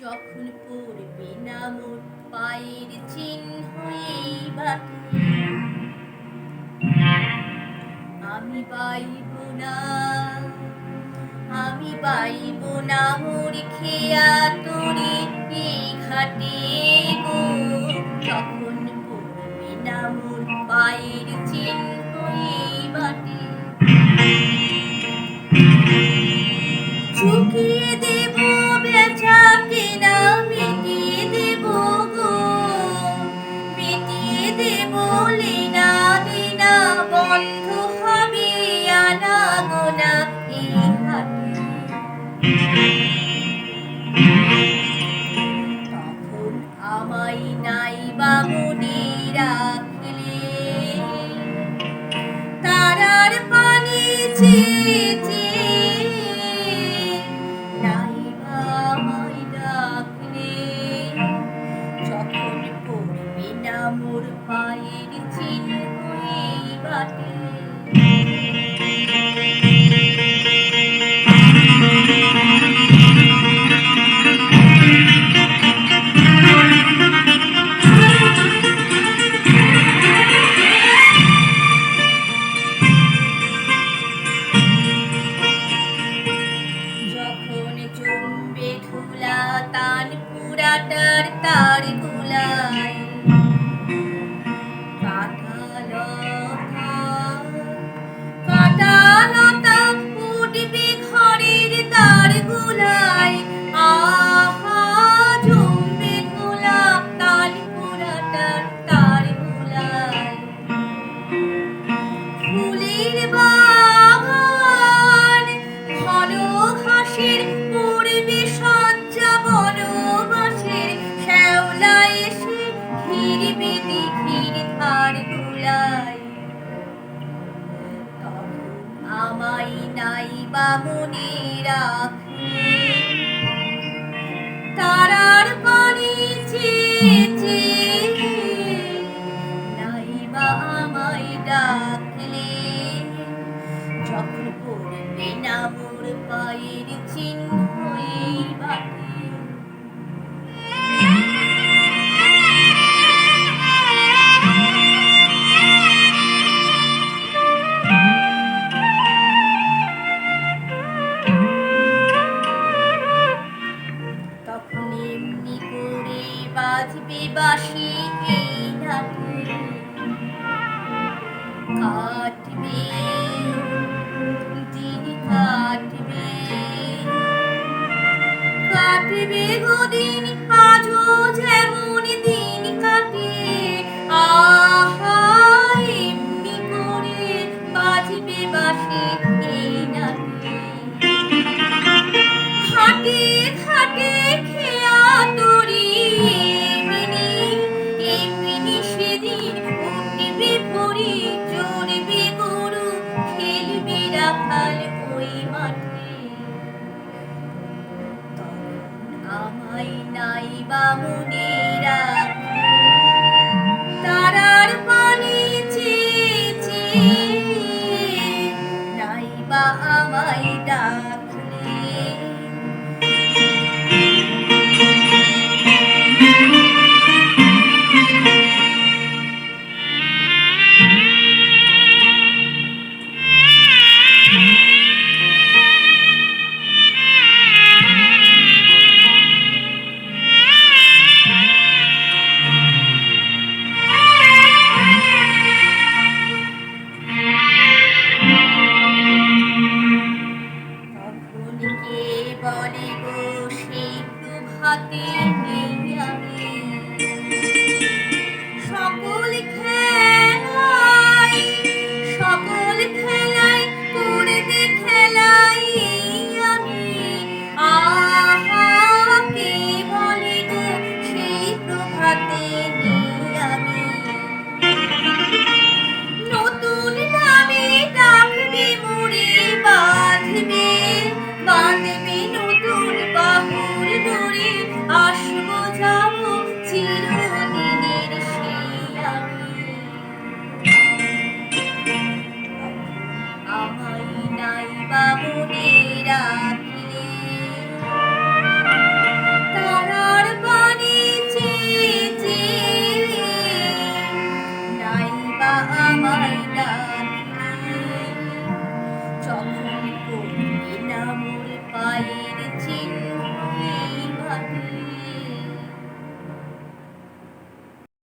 যখন পড়বে না মোর পায়ের চিহ্ন এই বাটে, আমি পাইব না, আমি পাইব না মোর খেয়া তোরে এই ঘাটে গো। যখন পড়বে না মোর পায়ের চিহ্ন এই বাটে, চুকিয়ে দেব বেচা কেনা, মিটিয়ে দেব গো, মিটিয়ে দেব লেনা দেনা, বন্ধ হবে আনা গোনা এই হাটে। তখন আমায় নাই বা মনে রাখলে, তারার পানি চেয়ে নাই বা আমায় ডাকলে। যখন পড়বে না মোর পায়ের চিহ্ন এই বাটে, যখন জমবে ধুলা তান পুরাটার তার গুলায়, কাঁটালতা উঠবে ঘরের দ্বার গুলায়, আহা জমবে ধুলা তান পুরাটার তার গুলায়। ফুলের বাগান ঘন ঘাসের পড়বে সজ্জা, বনবাসের শ্যাওলা এসে ঘিরবে দিঘির ধার গুলায়। তখন আমায় নাই বা মনে রাখলে, তারার পানি চেয়ে নাই বা আমায় ডাকলে। যখন পড়বে না মোর পায়ের চিহ্ন এই বাটে, তখন এমনি করে বাজবে বাঁশি এই ঘাটে। কাটবে দিন কাটবে, কাটবে গো দিন আজও যেমন দিন কাটে। আহা এমনি করে বাজবে বাঁশি এই নাটে। ঘাটে ঘাটে খেয়া তরি এমনি সেদিন উঠবে ভরি, চড়বে গরু খেলবে রাখাল ওই মাঠে। তখন আমায় নাই বা মনে রাখলে, তারার পানি চেয়ে নাই বা আমায় ডাকলে। তখন কে বলে গো সেই প্রভাতে নেই আমি,